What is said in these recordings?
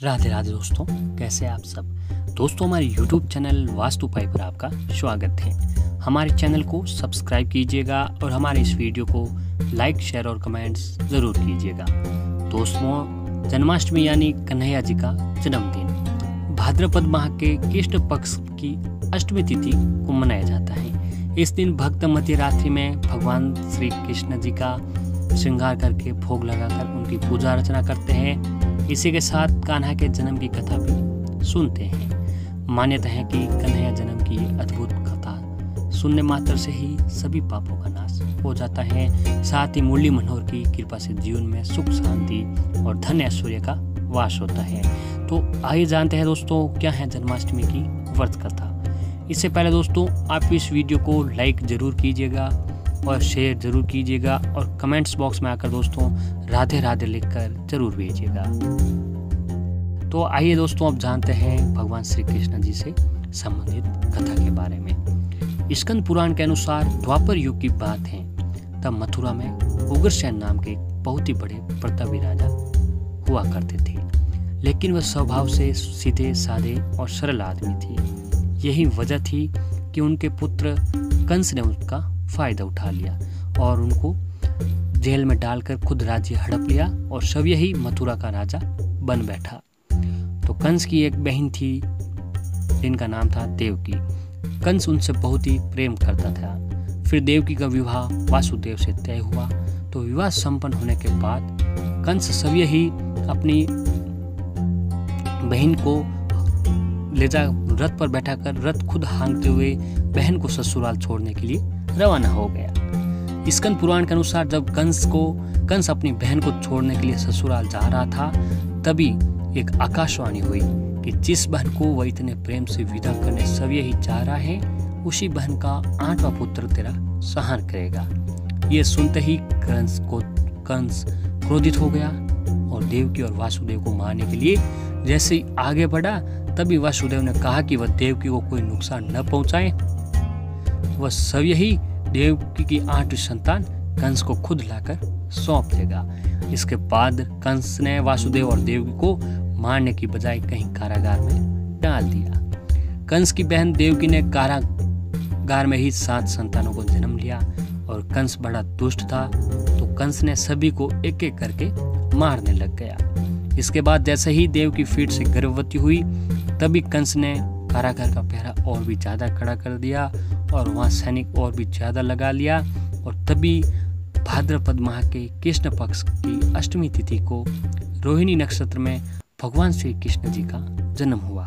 राधे राधे दोस्तों, कैसे आप सब। दोस्तों, हमारे YouTube चैनल वास्तु उपाय पर आपका स्वागत है। हमारे चैनल को सब्सक्राइब कीजिएगा और हमारे इस वीडियो को लाइक, शेयर और कमेंट्स ज़रूर कीजिएगा। दोस्तों, जन्माष्टमी यानी कन्हैया जी का जन्मदिन भाद्रपद माह के कृष्ण पक्ष की अष्टमी तिथि को मनाया जाता है। इस दिन भक्त मध्य रात्रि में भगवान श्री कृष्ण जी का श्रृंगार करके भोग लगाकर उनकी पूजा अर्चना करते हैं। इसी के साथ कान्हा के जन्म की कथा भी सुनते हैं। मान्यता है कि कन्हैया जन्म की ये अद्भुत कथा सुनने मात्र से ही सभी पापों का नाश हो जाता है। साथ ही मुरली मनोहर की कृपा से जीवन में सुख, शांति और धन ऐश्वर्य का वास होता है। तो आइए जानते हैं दोस्तों, क्या है जन्माष्टमी की व्रत कथा। इससे पहले दोस्तों, आप इस वीडियो को लाइक जरूर कीजिएगा और शेयर जरूर कीजिएगा और कमेंट्स बॉक्स में आकर दोस्तों राधे राधे लिखकर जरूर भेजिएगा। तो आइए दोस्तों, अब जानते हैं भगवान श्री कृष्ण जी से संबंधित कथा के बारे में। स्कंद पुराण के अनुसार द्वापर युग की बात है। तब मथुरा में उग्रसेन नाम के एक बहुत ही बड़े प्रतापी राजा हुआ करते थे, लेकिन वह स्वभाव से सीधे साधे और सरल आदमी थे। यही वजह थी कि उनके पुत्र कंस ने उसका फायदा उठा लिया और उनको जेल में डालकर खुद राज्य हड़प लिया और सब यही मथुरा का राजा बन बैठा। तो कंस की एक बहन थी जिनका नाम था देवकी। कंस उनसे बहुत ही प्रेम करता था। फिर देवकी का विवाह वासुदेव से तय हुआ। तो विवाह संपन्न होने के बाद कंस सब यही अपनी बहन को ले जा रथ पर बैठाकर रथ खुद हाँकते हुए बहन को ससुराल छोड़ने के लिए रवाना हो गया। स्कंद पुराण के अनुसार जब कंस अपनी बहन को छोड़ने के लिए ससुराल जा रहा था, तभी एक आकाशवाणी हुई कि जिस बहन को वह इतने प्रेम से विदा करने सब यही चाह रहा है, उसी बहन का 8वां पुत्र तेरा संहार करेगा। ये सुनते ही कंस क्रोधित हो गया और देवकी और वासुदेव को मारने के लिए जैसे ही आगे बढ़ा, तभी वासुदेव ने कहा कि वह देवकी को कोई नुकसान न पहुंचाए। वह सब यही देवकी की 8वीं संतान कंस को खुद लाकर सौंप देगा। इसके बाद कंस ने वासुदेव और देवकी को मारने की बजाय कहीं कारागार में डाल दिया। कंस की बहन देवकी ने कारागार में ही 7 संतानों को जन्म लिया और कंस बड़ा दुष्ट था, तो कंस ने सभी को एक एक करके मारने लग गया। इसके बाद जैसे ही देवकी फिर से गर्भवती हुई, तभी कंस ने कारागार का पहरा और भी ज्यादा कड़ा कर दिया और वहां सैनिक और भी ज्यादा लगा लिया। और तभी भाद्रपद माह के कृष्ण पक्ष की अष्टमी तिथि को रोहिणी नक्षत्र में भगवान श्री कृष्ण जी का जन्म हुआ।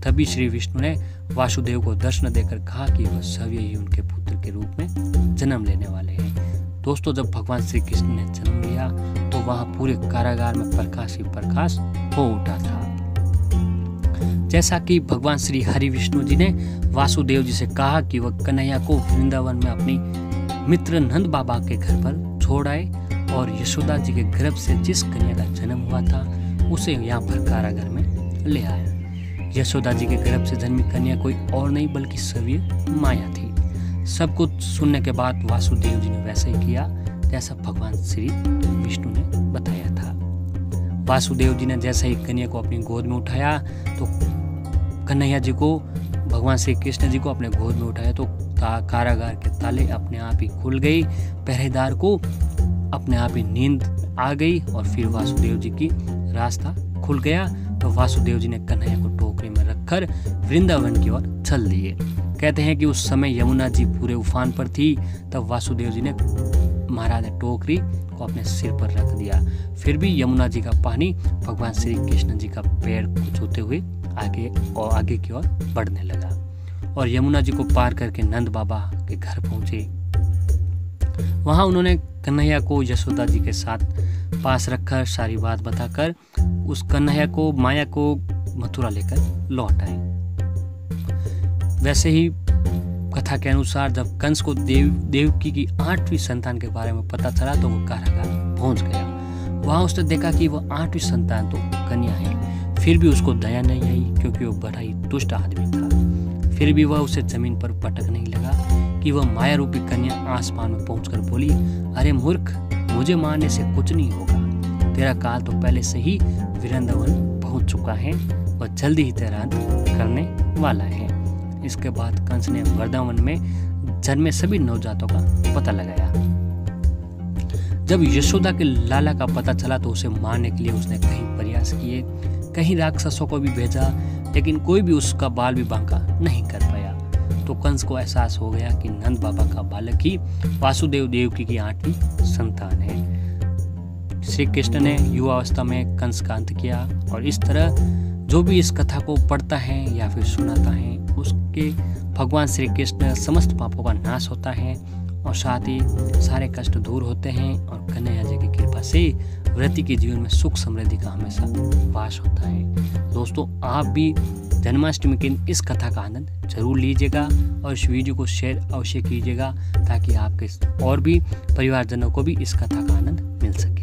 तभी श्री विष्णु ने वासुदेव को दर्शन देकर कहा कि वह सभी ही उनके पुत्र के रूप में जन्म लेने वाले हैं। दोस्तों, जब भगवान श्री कृष्ण ने जन्म लिया तो वहां पूरे कारागार में प्रकाश ही प्रकाश हो उठा था। जैसा कि भगवान श्री हरि विष्णु जी ने वासुदेव जी से कहा कि वह कन्हैया को वृंदावन में अपनी मित्र नंद बाबा के घर पर छोड़ आए और यशोदा जी के गर्भ से जिस कन्या का जन्म हुआ था उसे यहाँ पर कारागार में ले आया। यशोदा जी के गर्भ से जन्मी कन्या कोई और नहीं बल्कि सव्य माया थी। सब कुछ सुनने के बाद वासुदेव जी ने वैसे ही किया जैसा भगवान श्री विष्णु ने बताया था। वासुदेव जी ने जैसे ही कन्या को अपनी गोद में उठाया तो कन्हैया जी को भगवान श्री कृष्ण जी को अपने गोद में उठाया तो कारागार के ताले अपने आप ही खुल गई। पहरेदार को अपने आप ही नींद आ गई और फिर वासुदेव जी की रास्ता खुल गया। तो वासुदेव जी ने कन्हैया को टोकरी में रखकर वृंदावन की ओर चल दिए। कहते हैं कि उस समय यमुना जी पूरे उफान पर थी। तब वासुदेव जी ने महाराज ने टोकरी को अपने सिर पर रख दिया। फिर भी यमुना जी का पानी भगवान श्री कृष्ण जी का पैर को छूते हुए आगे की ओर बढ़ने लगा और यमुना जी को पार करके नंद बाबा के घर पहुंचे। वहां उन्होंने कन्हैया को यशोदा जी के साथ पास रखकर सारी बात बताकर उस कन्हैया को माया को मथुरा लेकर लौट आए। वैसे ही कथा के अनुसार जब कंस को देवकी की 8वीं संतान के बारे में पता चला तो वो कारागार पहुंच गया। वहां उसने देखा कि वह 8वीं संतान तो कन्या है। फिर भी उसको दया नहीं आई क्योंकि वो बड़ा ही दुष्ट आदमी था। फिर भी वह उसे जमीन पर पटकने लगा कि वह माया रूपी कन्या आसमान में पहुंचकर बोली, अरे मूर्ख, मुझे मारने से कुछ नहीं होगा। तेरा काल तो पहले से ही वृंदावन पहुंच चुका है और जल्दी ही तेरांत करने वाला है। इसके बाद कंस ने वृंदावन में जन्मे सभी नवजातों का पता लगाया। जब यशोदा के लाला का पता चला तो उसे मारने के लिए उसने कई प्रयास किए, कहीं राक्षसों को भी भेजा, लेकिन कोई भी उसका बाल भी बांका नहीं कर पाया। तो कंस को एहसास हो गया कि नंद बाबा का बालक ही वासुदेव देवकी की 8वीं संतान है। श्री कृष्ण ने युवावस्था में कंस का अंत किया और इस तरह जो भी इस कथा को पढ़ता है या फिर सुनाता है उसके भगवान श्री कृष्ण समस्त पापों का नाश होता है और साथ ही सारे कष्ट दूर होते हैं और कन्हैया जी की कृपा से व्रती के जीवन में सुख समृद्धि का हमेशा वास होता है। दोस्तों, आप भी जन्माष्टमी की इस कथा का आनंद जरूर लीजिएगा और इस वीडियो को शेयर अवश्य कीजिएगा ताकि आपके और भी परिवारजनों को भी इस कथा का आनंद मिल सके।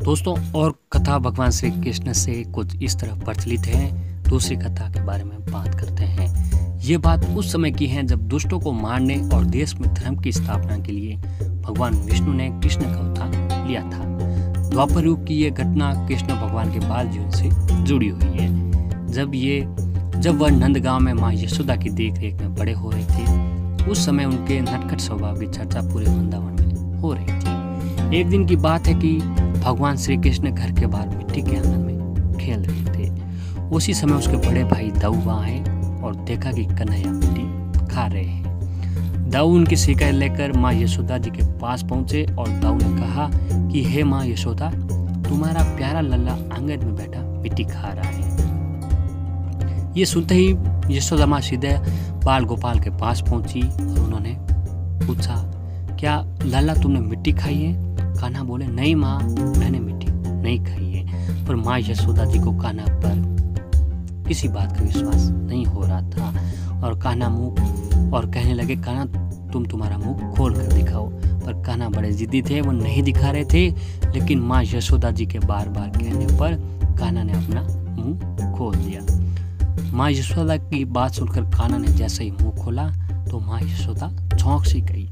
दोस्तों, और कथा भगवान श्री कृष्ण से कुछ इस तरह प्रचलित है। दूसरी कथा के बारे में बात करते हैं। ये बात उस समय की है जब दुष्टों को मारने और देश में धर्म की स्थापना के लिए भगवान विष्णु ने कृष्ण का अवतार लिया था। द्वापर युग की ये घटना कृष्ण भगवान के बाल जीवन से जुड़ी हुई है। जब वह नंदगांव में माँ यशोदा की देखरेख में बड़े हो रहे थे, उस समय उनके नटखट स्वभाव की चर्चा पूरे वृंदावन में हो रही थी। एक दिन की बात है कि भगवान श्री कृष्ण घर के बाहर मिट्टी के आंगन में खेल रहे थे। उसी समय उसके बड़े भाई दाऊ वहाँ आए और देखा कि कन्हैया मिट्टी खा रहे हैं। दाऊ उनकी शिकायत लेकर माँ यशोदा जी के पास पहुंचे और दाऊ ने कहा कि हे माँ यशोदा, तुम्हारा प्यारा लल्ला आंगन में बैठा मिट्टी खा रहा है। ये सुनते ही यशोदा माँ सीधे बाल गोपाल के पास पहुंची और उन्होंने पूछा, क्या लल्ला तुमने मिट्टी खाई है? कान्हा बोले, नहीं माँ, मैंने मिट्टी नहीं खाई है। पर माँ यशोदा जी को कान्हा पर किसी बात का विश्वास नहीं हो रहा था और कान्हा मुंह और कहने लगे, कान्हा तुम्हारा मुंह खोल कर दिखाओ। पर कान्हा बड़े जिद्दी थे, वो नहीं दिखा रहे थे। लेकिन माँ यशोदा जी के बार बार कहने पर कान्हा ने अपना मुंह खोल दिया। माँ यशोदा की बात सुनकर कान्हा ने जैसे ही मुंह खोला तो माँ यशोदा चौंक सी गई।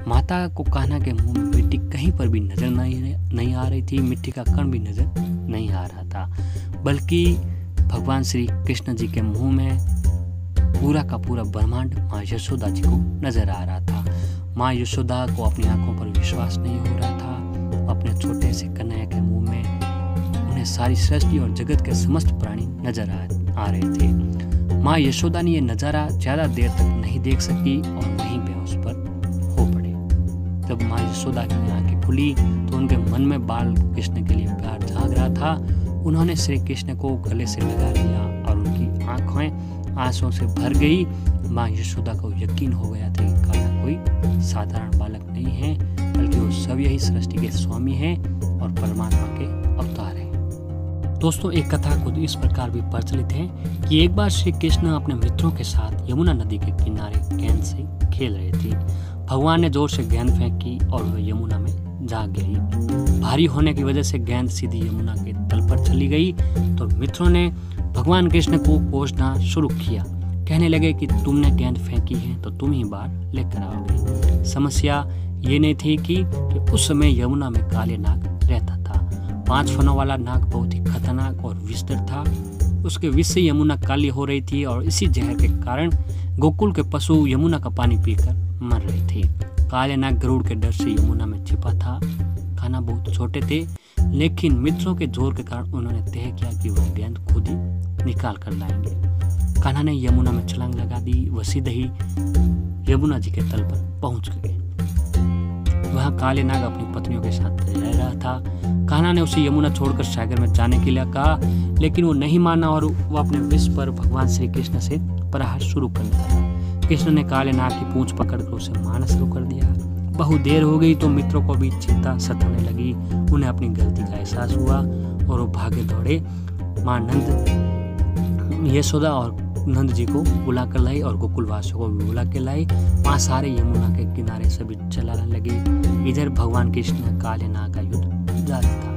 माता को कान्हा के मुंह में मिट्टी कहीं पर भी नजर नहीं आ रही थी, मिट्टी का कण भी नजर नहीं आ रहा था, बल्कि भगवान श्री कृष्ण जी के मुंह में पूरा का पूरा ब्रह्मांड माँ यशोदा जी को नजर आ रहा था। माँ यशोदा को अपनी आंखों पर विश्वास नहीं हो रहा था। अपने छोटे से कन्हैया के मुंह में उन्हें सारी सृष्टि और जगत के समस्त प्राणी नजर आ रहे थे। माँ यशोदा ने यह नजारा ज्यादा देर तक नहीं देख सकी और वहीं बेहोश पर हो पड़े। जब माँ यशोदा की आंखें खुली तो उनके मन में बाल कृष्ण के लिए प्यार जाग रहा था। उन्होंने श्री कृष्ण को गले से लगा लिया और उनकी आंखें आंसुओं से भर गई। माँ यशोदा को यकीन हो गया था कि कान्हा कोई साधारण बालक नहीं है, बल्कि वो सब यही सृष्टि के स्वामी हैं और परमात्मा के अवतार हैं। दोस्तों, एक कथा कुछ इस प्रकार भी प्रचलित है कि एक बार श्री कृष्ण अपने मित्रों के साथ यमुना नदी के किनारे गेंद से खेल रहे थे। भगवान ने जोर से गेंद फेंकी और वह यमुना में जा गिरी। भारी होने की वजह से गेंद सीधी यमुना के तल पर चली गई तो मित्रों ने भगवान कृष्ण को कोसना शुरू किया। कहने लगे कि तुमने गेंद फेंकी है तो तुम ही बार लेकर आओगे। समस्या ये नहीं थी कि उस समय यमुना में काले नाग रहता था। 5 फनों वाला नाग बहुत ही खतरनाक और विषधर था। उसके विष से यमुना काली हो रही थी और इसी जहर के कारण गोकुल के पशु यमुना का पानी पीकर मर रहे थे। काले नाग गरुड़ के डर से यमुना में छिपा था। कान्हा बहुत छोटे थे, लेकिन मित्रों के जोर के कारण उन्होंने तय किया कि वह गेंद खुद ही निकाल कर लाएंगे। कान्हा ने यमुना में छलांग लगा दी। वह सीधे ही यमुना जी के तल पर पहुंच गए। वहां काले नाग अपनी पत्नियों के साथ रह रहा था। कान्हा ने उसे यमुना छोड़कर सागर में जाने के लिए कहा, लेकिन वो नहीं माना और वो अपने विष पर भगवान श्री कृष्ण से प्रहार शुरू कर दिया। कृष्ण ने काले नाग की पूंछ पकड़कर उसे मारना शुरू कर दिया। बहुत देर हो गई तो मित्रों को भी चिंता सताने लगी। उन्हें अपनी गलती का एहसास हुआ और वो भागे दौड़े माँ नंद यशोदा और नंद जी को बुला कर लाई और गोकुल वासियों को भी बुला के लाई। वहाँ सारे यमुना के किनारे सभी चलाने लगे। इधर भगवान कृष्ण काले नाग का युद्ध जारी था।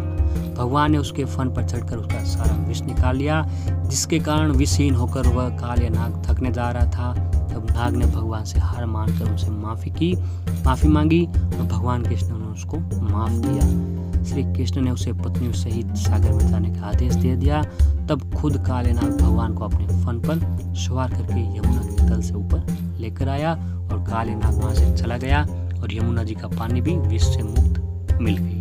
भगवान ने उसके फन पर चढ़कर उसका सारा विष निकाल लिया, जिसके कारण विषहीन होकर वह काले नाग थकने जा रहा था। तब नाग ने भगवान से हार मानकर उनसे माफी मांगी और भगवान कृष्ण ने उसको माफ किया। श्री कृष्ण ने उसे पत्नियों सहित सागर में जाने का आदेश दे दिया। तब खुद कालीनाग भगवान को अपने फन पर सवार करके यमुना के तल से ऊपर लेकर आया और कालीनाग वहां से चला गया और यमुना जी का पानी भी विष से मुक्त मिल गई।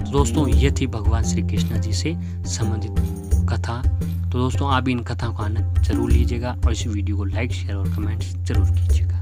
तो दोस्तों ये थी भगवान श्री कृष्ण जी से संबंधित कथा। तो दोस्तों आप इन कथाओं का आनंद जरूर लीजिएगा और इस वीडियो को लाइक, शेयर और कमेंट जरूर कीजिएगा।